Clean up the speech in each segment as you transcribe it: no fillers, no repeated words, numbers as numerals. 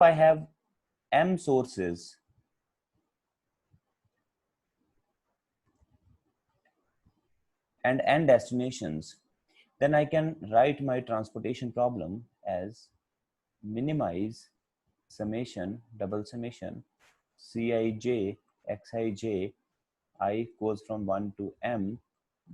I have m sources and n destinations, then I can write my transportation problem as minimize summation, double summation, Cij, Xij, I goes from 1 to m,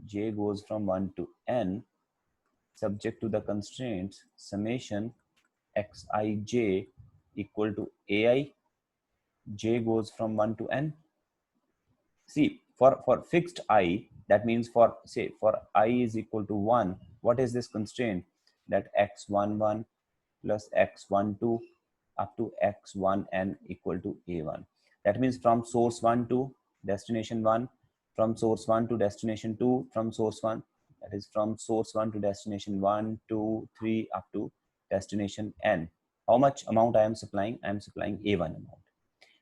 j goes from 1 to n, subject to the constraints summation Xij equal to ai, j goes from 1 to n. See, for fixed I, that means for, say, for I is equal to 1, what is this constraint? That x11 plus x12 up to x1n equal to a1. That means from source 1 to destination 1, from source 1 to destination 2, from source 1, that is from source 1 to destination 1, 2, 3 up to destination n. How much amount I am supplying? I am supplying a1 amount.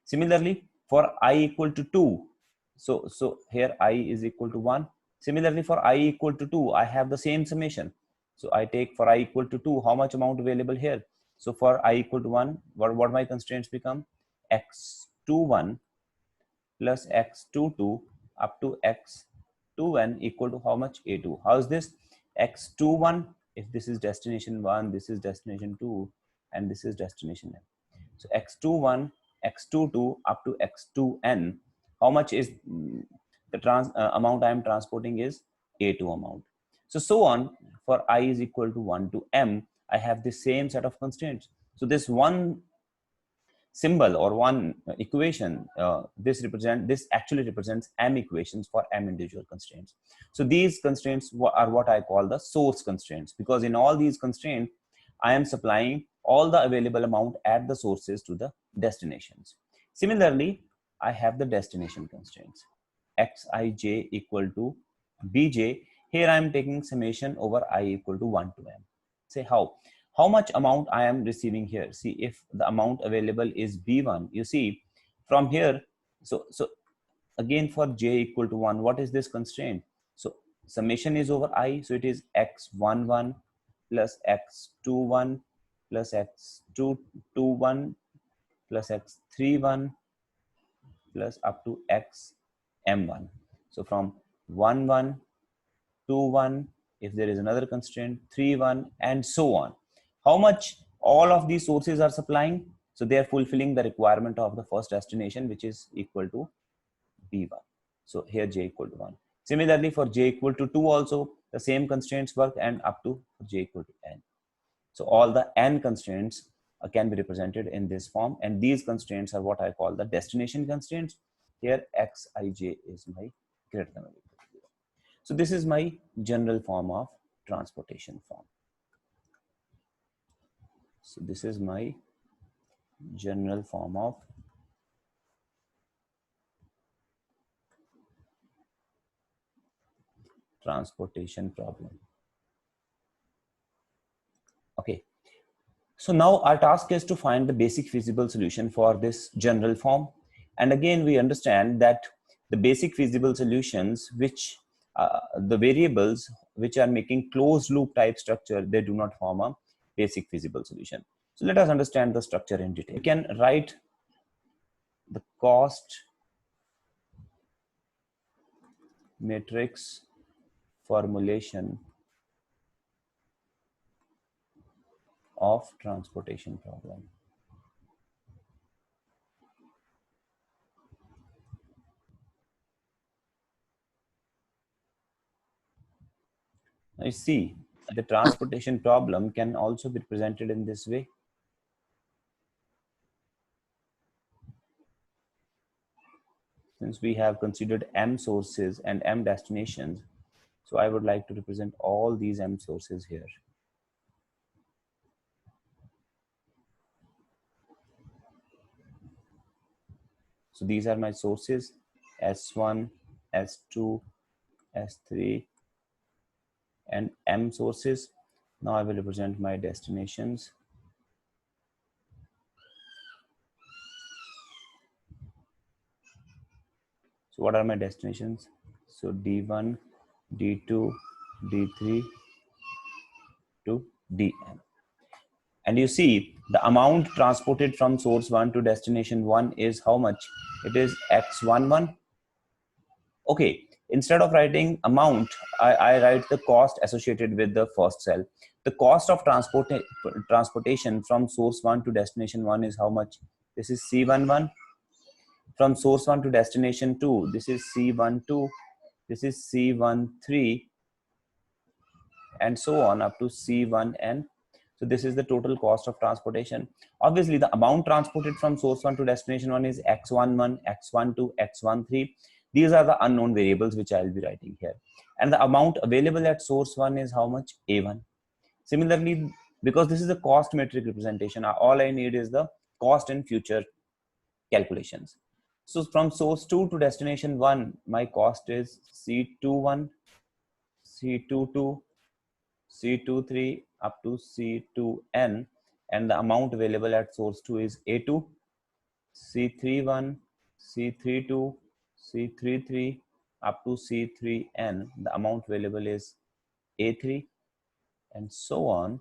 Similarly, for I equal to 2, so here I is equal to 1. Similarly, for I equal to 2, I have the same summation. So I take for I equal to 2, how much amount available here? So for I equal to 1, what my constraints become? X21 plus X22 up to X2n equal to how much? A2. How is this? X21, if this is destination 1, this is destination 2, and this is destination n. So X21, X22 up to X2n, how much is the amount I am transporting is A2 amount. So on for I is equal to 1 to m, I have the same set of constraints. So this one symbol or one equation, this actually represents m equations for m individual constraints. So these constraints are what I call the source constraints, because in all these constraints, I am supplying all the available amount at the sources to the destinations. Similarly, I have the destination constraints. Xij equal to bj. Here I am taking summation over I equal to 1 to m. Say how much amount I am receiving here. See, if the amount available is b1, you see from here, so again for j equal to 1, what is this constraint? So summation is over I, so it is x11 plus x21 plus x21 plus x31 plus up to xm1. So from 1 1 2 1, if there is another constraint 3 1, and so on. How much all of these sources are supplying? So they are fulfilling the requirement of the first destination, which is equal to b1. So here j equal to 1. Similarly, for j equal to 2 also the same constraints work, and up to j equal to n. So all the n constraints can be represented in this form, and these constraints are what I call the destination constraints. Here xij is my greater than or equal to 0. So this is my general form of transportation form. So this is my general form of transportation problem. Okay. So now our task is to find the basic feasible solution for this general form. And again, we understand that the basic feasible solutions, which the variables which are making closed loop type structure, they do not form a basic feasible solution. So let us understand the structure in detail. We can write the cost matrix formulation of transportation problem. Now you see, the transportation problem can also be presented in this way. Since we have considered m sources and m destinations, so I would like to represent all these m sources here. So these are my sources, S1, S2, S3, and m sources. Now I will represent my destinations. So what are my destinations? So D1, D2, D3 to Dn. And you see the amount transported from source 1 to destination 1 is how much? It is x11. Okay, instead of writing amount, I write the cost associated with the first cell. The cost of transportation from source 1 to destination 1 is how much? This is C11. From source 1 to destination 2, this is C12, this is C13, and so on up to C1n. So this is the total cost of transportation. Obviously, the amount transported from source 1 to destination 1 is x11, x12, x13. These are the unknown variables which I'll be writing here. And the amount available at source 1 is how much? A1. Similarly, because this is a cost metric representation, all I need is the cost in future calculations. So from source 2 to destination 1, my cost is C21, C22, C23 up to C2n, and the amount available at source 2 is A2, C31, C32, C33 up to C3n. The amount available is A3, and so on.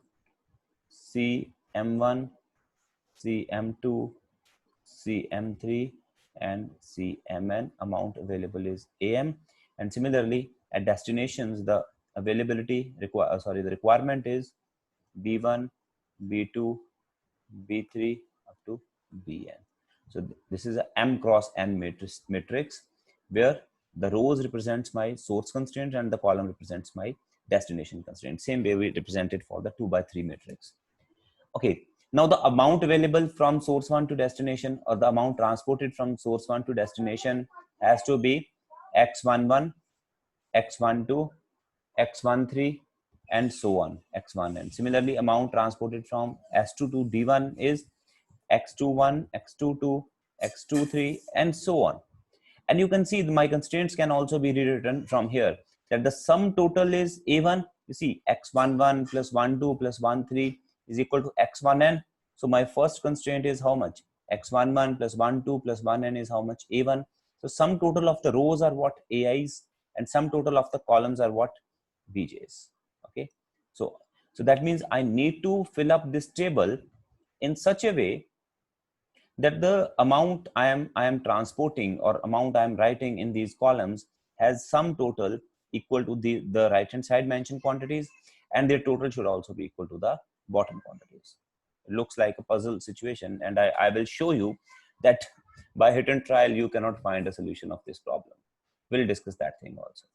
CM1, CM2, CM3, and CMN. Amount available is AM. And similarly, at destinations, the availability the requirement is B1, B2, B3 up to Bn. So this is a M cross N matrix where the rows represents my source constraint and the column represents my destination constraint. Same way we represent it for the 2 by 3 matrix. Okay, now the amount available from source 1 to destination, or the amount transported from source 1 to destination, has to be x11, x12, x13, and so on, x1n. Similarly, amount transported from S2 to D1 is x21, x22, x23, and so on. And you can see my constraints can also be rewritten from here, that the sum total is A1. You see, x11 plus 12 plus 13 is equal to x1n. So my first constraint is how much? x11 plus 12 plus 1n is how much? A1. So sum total of the rows are what? AIs, and sum total of the columns are what? BJs. Okay, so that means I need to fill up this table in such a way that the amount I am transporting, or amount I am writing in these columns, has sum total equal to the right hand side mentioned quantities, and their total should also be equal to the bottom quantities. It looks like a puzzle situation, and I will show you that by hit and trial you cannot find a solution of this problem. We'll discuss that thing also.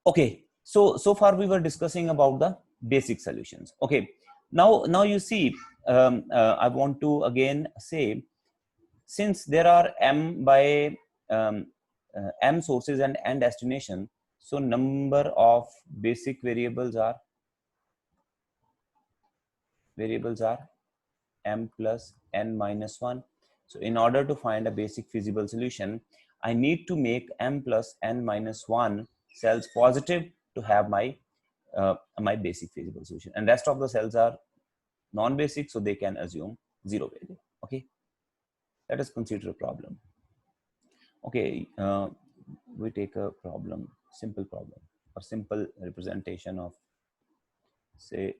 Okay, so far we were discussing about the basic solutions. Okay, now you see, I want to again say, since there are m by m sources and n destination, so number of basic variables are m plus n minus 1. So in order to find a basic feasible solution, I need to make m plus n minus 1 cells positive to have my my basic feasible solution, and rest of the cells are non-basic, so they can assume 0 value. Okay, let us consider a problem. Okay, we take a problem, simple problem, or simple representation of, say,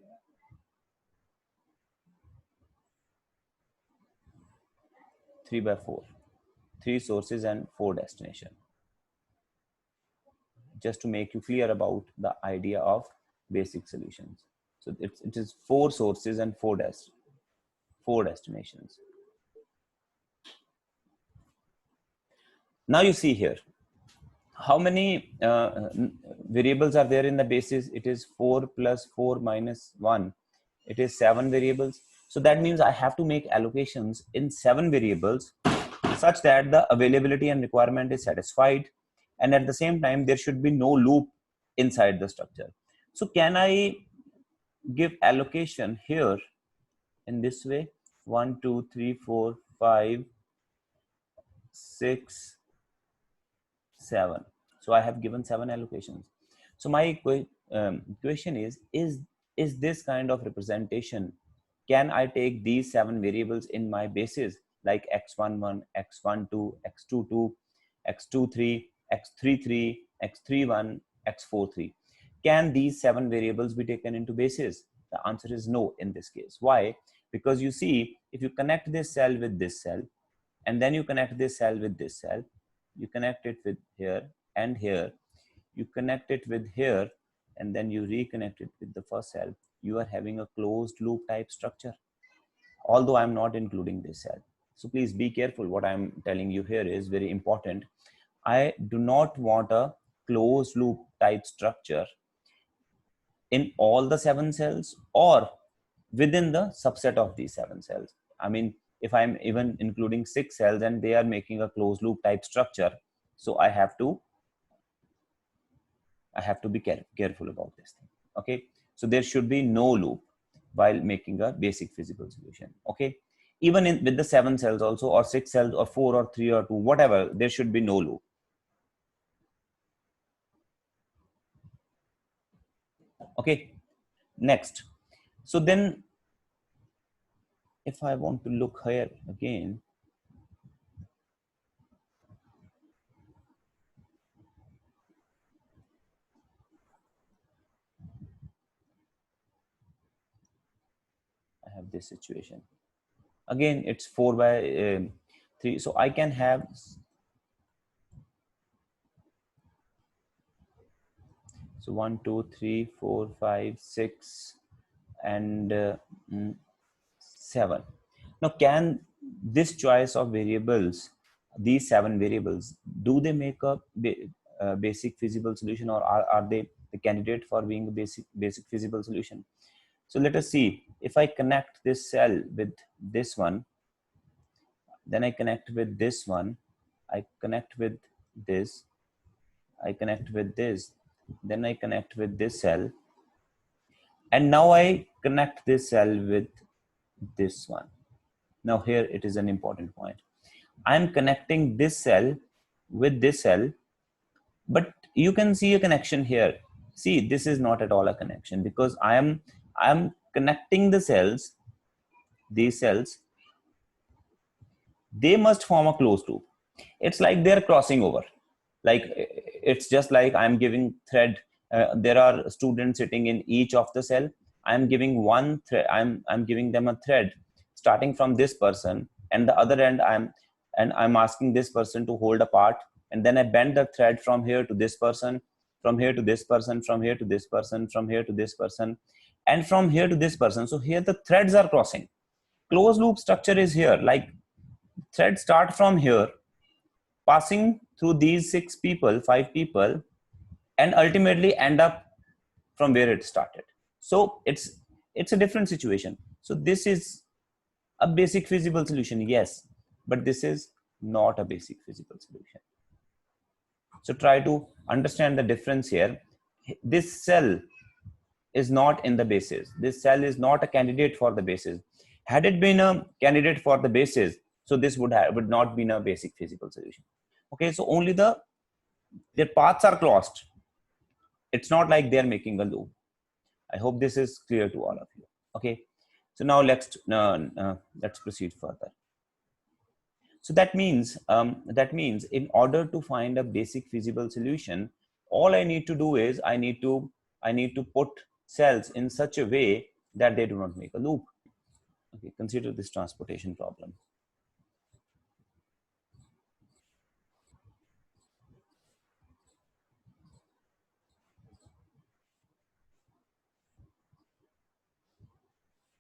3 by 4, 3 sources and 4 destination, just to make you clear about the idea of basic solutions. So it is 4 sources and 4 destinations. Now you see here, how many variables are there in the basis? It is 4 plus 4 minus 1. It is 7 variables. So that means I have to make allocations in 7 variables such that the availability and requirement is satisfied, and at the same time there should be no loop inside the structure. So can I give allocation here in this way? 1 2 3 4 5 6 7. So I have given 7 allocations. So my question is this kind of representation, can I take these 7 variables in my basis, like x11, x12, x22, x23, x33, x31, x43? Can these 7 variables be taken into basis? The answer is no in this case. Why? Because you see, if you connect this cell with this cell, and then you connect this cell with this cell, you connect it with here and here, you connect it with here, and then you reconnect it with the first cell, you are having a closed loop type structure, although I'm not including this cell. So please be careful. What I'm telling you here is very important. I do not want a closed loop type structure in all the 7 cells or within the subset of these 7 cells. I mean, if I'm even including 6 cells and they are making a closed loop type structure, so I have to be careful about this thing. Okay, so there should be no loop while making a basic feasible solution. Okay, even with the 7 cells also, or 6 cells, or 4 or 3 or 2, whatever, there should be no loop. Okay, next. So then if I want to look here again, I have this situation again. It's 4 by 3, so I can have, so 1 2 3 4 5 6 and 7. Now, can this choice of variables, these 7 variables, do they make a basic feasible solution, or are they the candidate for being a basic feasible solution? So let us see. If I connect this cell with this one, then I connect with this one, I connect with this, I connect with this, then I connect with this cell, and now I connect this cell with this one. Now here it is an important point. I'm connecting this cell with this cell, but you can see a connection here. See, this is not at all a connection, because I'm connecting the cells, these cells, they must form a closed loop. It's like they're crossing over. Like, it's just like I'm giving thread. There are students sitting in each of the cell. I'm giving one thread. I'm giving them a thread starting from this person, and the other end I'm asking this person to hold a part, and then I bend the thread from here to this person, from here to this person, from here to this person, from here to this person, and from here to this person. So here the threads are crossing. Closed loop structure is here. Like, threads start from here, passing through these 6 people, 5 people, and ultimately end up from where it started. So it's a different situation. So this is a basic feasible solution, yes, but this is not a basic feasible solution. So try to understand the difference here. This cell is not in the basis. This cell is not a candidate for the basis. Had it been a candidate for the basis, so this would not be a basic feasible solution. Okay, so only their paths are crossed. It's not like they're making a loop. I hope this is clear to all of you. Okay, so now let's proceed further. So that means in order to find a basic feasible solution, all I need to do is I need to put cells in such a way that they do not make a loop. Okay, consider this transportation problem.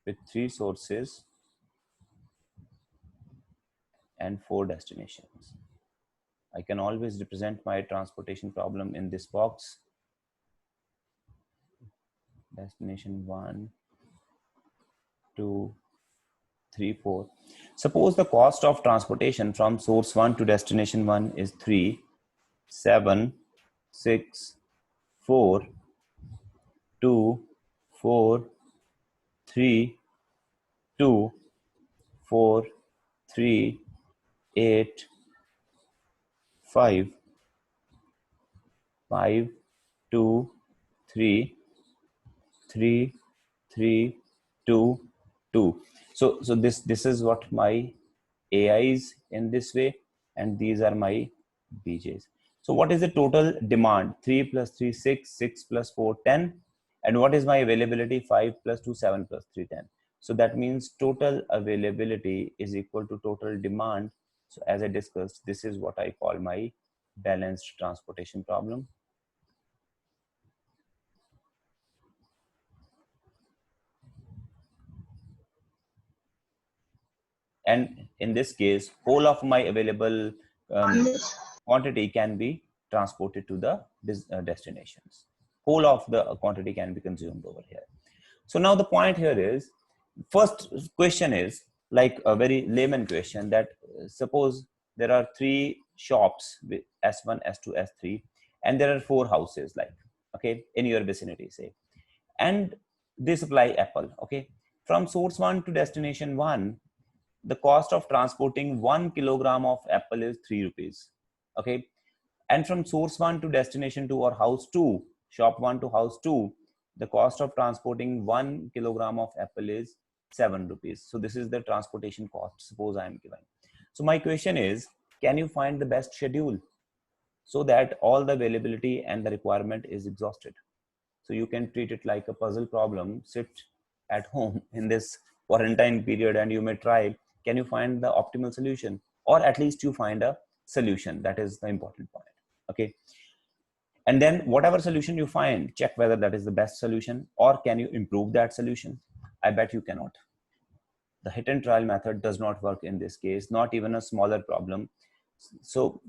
With 3 sources and 4 destinations. I can always represent my transportation problem in this box. Destination 1, 2, 3, 4. Suppose the cost of transportation from source 1 to destination 1 is 3, 7, 6, 4, 2, 4, 3, 2, 4, 3, 8, 5, 5, 2, 3, 3, 3, 2, 2. So this is what my AIs in this way, and these are my BJs. So what is the total demand? 3 plus 3, 6, 6 plus 4, 10. And what is my availability? 5 plus 2, 7 plus 3, 10. So that means total availability is equal to total demand. So as I discussed, this is what I call my balanced transportation problem. And in this case, whole of my available quantity can be transported to the destinations. Whole of the quantity can be consumed over here. So now the point here is, first question is like a very layman question, that suppose there are 3 shops with S1, S2, S3, and there are 4 houses, like, okay, in your vicinity, say, and they supply apple. Okay, from source 1 to destination 1, the cost of transporting 1 kilogram of apple is 3 rupees. Okay, and from source 1 to destination 2 or house 2, shop 1 to house 2, the cost of transporting 1 kilogram of apple is 7 rupees. So this is the transportation cost, suppose I am given. So my question is, can you find the best schedule so that all the availability and the requirement is exhausted? So you can treat it like a puzzle problem. Sit at home in this quarantine period and you may try, can you find the optimal solution, or at least you find a solution? That is the important point. Okay, and then whatever solution you find, check whether that is the best solution, or can you improve that solution. I bet you cannot. The hit and trial method does not work in this case, not even a smaller problem. So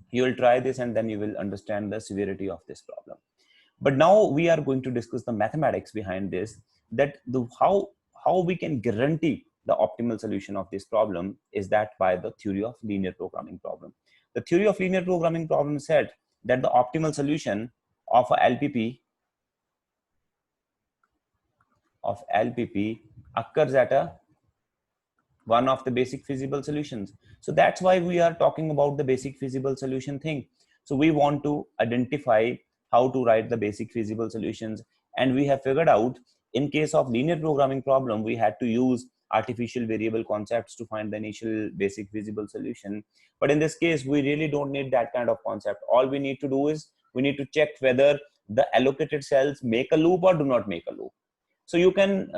you will try this and then you will understand the severity of this problem. But now we are going to discuss the mathematics behind this, that how we can guarantee the optimal solution of this problem is that by the theory of linear programming problem. The theory of linear programming problem said that the optimal solution of a LPP occurs at a one of the basic feasible solutions. So that's why we are talking about the basic feasible solution thing. So we want to identify how to write the basic feasible solutions, and we have figured out, in case of linear programming problem, we had to use artificial variable concepts to find the initial basic feasible solution. But in this case, we really don't need that kind of concept. All we need to do is we need to check whether the allocated cells make a loop or do not make a loop. So you can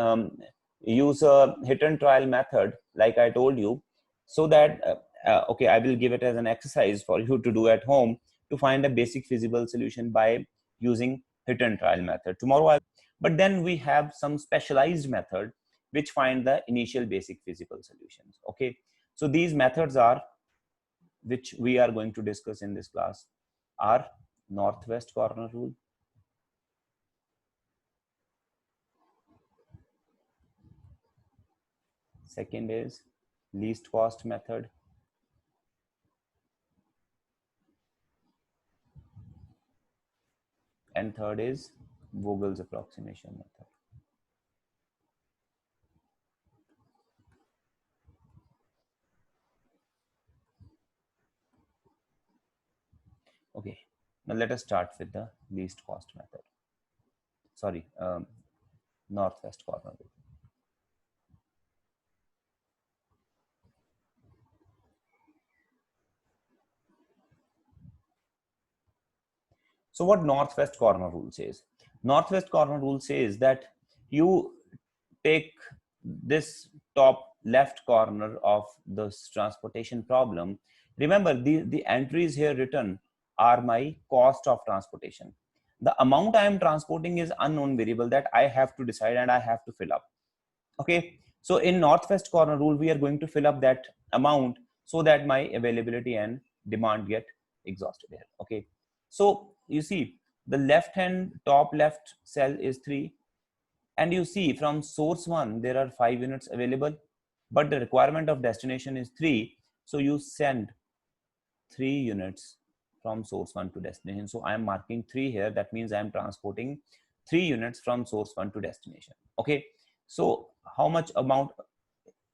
use a hit and trial method, like I told you, so that okay, I will give it as an exercise for you to do at home to find a basic feasible solution by using hit and trial method. Tomorrow but then we have some specialized method which find the initial basic feasible solutions. Okay, so these methods are, which we are going to discuss in this class, are northwest corner rule, second is least cost method, and third is Vogel's approximation method. Okay, now let us start with the least cost method. Sorry, northwest corner rule. So what northwest corner rule says? Northwest corner rule says that you take this top left corner of this transportation problem. Remember, the entries here written are my cost of transportation. The amount I am transporting is unknown variable that I have to decide and I have to fill up. Okay, so in northwest corner rule, we are going to fill up that amount so that my availability and demand get exhausted here. Okay, so you see the left hand top left cell is 3, and you see from source 1 there are 5 units available, but the requirement of destination is 3, so you send 3 units from source 1 to destination. So I am marking 3 here, that means I am transporting 3 units from source 1 to destination. Okay, so how much amount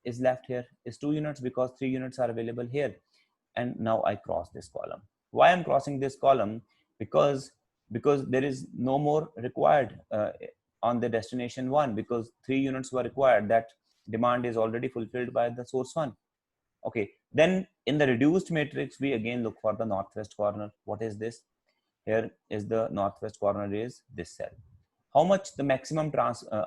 is left here is 2 units, because 3 units are available here. And now I cross this column. Why I'm crossing this column? Because there is no more required on the destination 1, because 3 units were required. That demand is already fulfilled by the source 1. Okay, then in the reduced matrix, we again look for the northwest corner. What is this? Here is the northwest corner is this cell. how much the maximum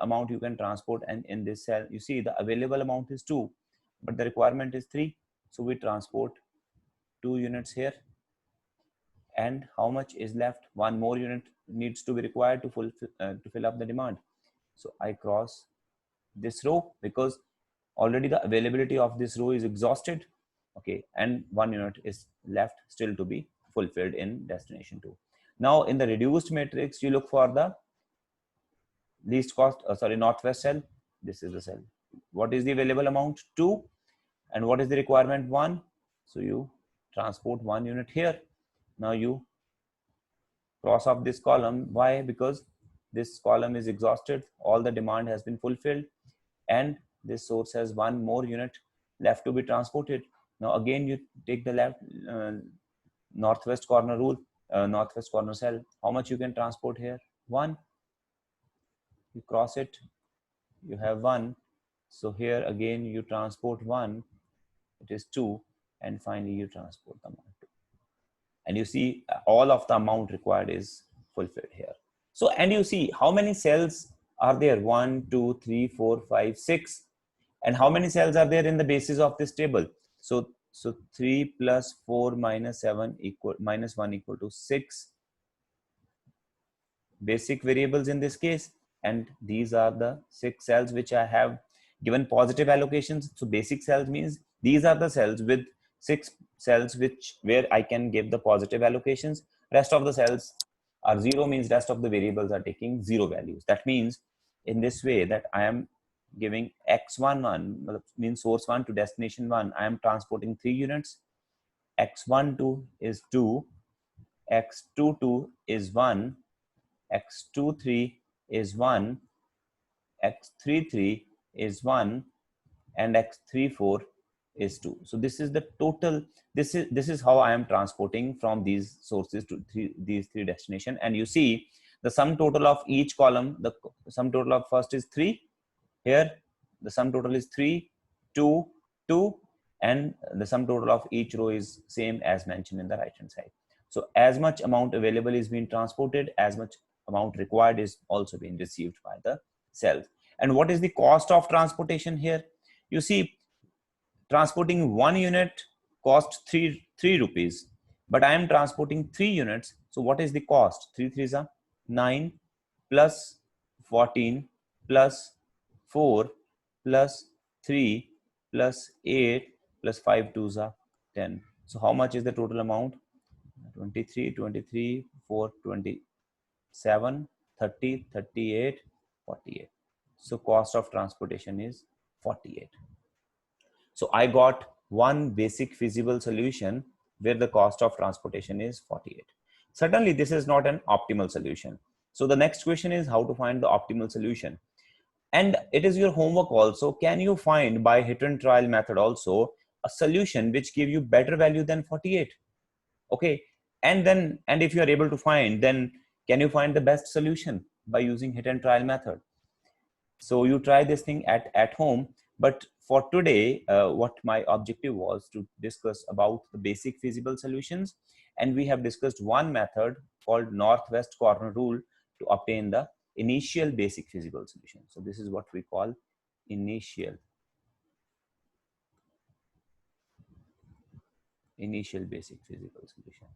amount you can transport, and in this cell you see the available amount is 2 but the requirement is 3, so we transport 2 units here. And how much is left? One more unit needs to be required to fill up the demand. So I cross this row because already the availability of this row is exhausted. Okay, and 1 unit is left still to be fulfilled in destination 2. Now in the reduced matrix, you look for the least cost, northwest cell. This is the cell. What is the available amount? 2. And what is the requirement? 1. So you transport 1 unit here. Now you cross off this column. Why? Because this column is exhausted, all the demand has been fulfilled, and this source has 1 more unit left to be transported. Now again you take the left northwest corner rule, northwest corner cell. How much you can transport here? 1. You cross it, you have 1. So here again you transport 1, it is 2, and finally you transport the amount 2. And you see all of the amount required is fulfilled here. So, and you see how many cells are there? 1, 2, 3, 4, 5, 6. And how many cells are there in the basis of this table? So 3 plus 4 minus 7 equal minus 1 equal to 6 basic variables in this case. And these are the 6 cells which I have given positive allocations. So basic cells means these are the cells with 6 cells where I can give the positive allocations. Rest of the cells are 0, means rest of the variables are taking 0 values. That means in this way that I am giving x11 means source 1 to destination 1, I am transporting 3 units. X12 is 2, x22 is 1, x23 is 1, x33 is 1, and x34 is 2. So this is the total. This is how I am transporting from these sources to these 3 destinations. And you see the sum total of each column, the sum total of first is 3. Here the sum total is 3, 2, 2, and the sum total of each row is same as mentioned in the right hand side. So as much amount available is being transported, as much amount required is also being received by the cells. And what is the cost of transportation here? You see, transporting 1 unit costs 3 rupees, but I am transporting 3 units. So what is the cost? 3 3s are 9 plus 14 plus 4 plus 3 plus 8 plus 5 2s are 10. So how much is the total amount? 23, 23, 4, 27, 30, 38, 48. So cost of transportation is 48. So I got one basic feasible solution where the cost of transportation is 48. Certainly this is not an optimal solution. So the next question is how to find the optimal solution. And it is your homework also. Can you find by hit and trial method also a solution which give you better value than 48? Okay. And if you are able to find, then can you find the best solution by using hit and trial method? So you try this thing at home. But for today, what my objective was to discuss about the basic feasible solutions. And we have discussed one method called northwest corner rule to obtain the initial basic feasible solution. So this is what we call initial basic feasible solution.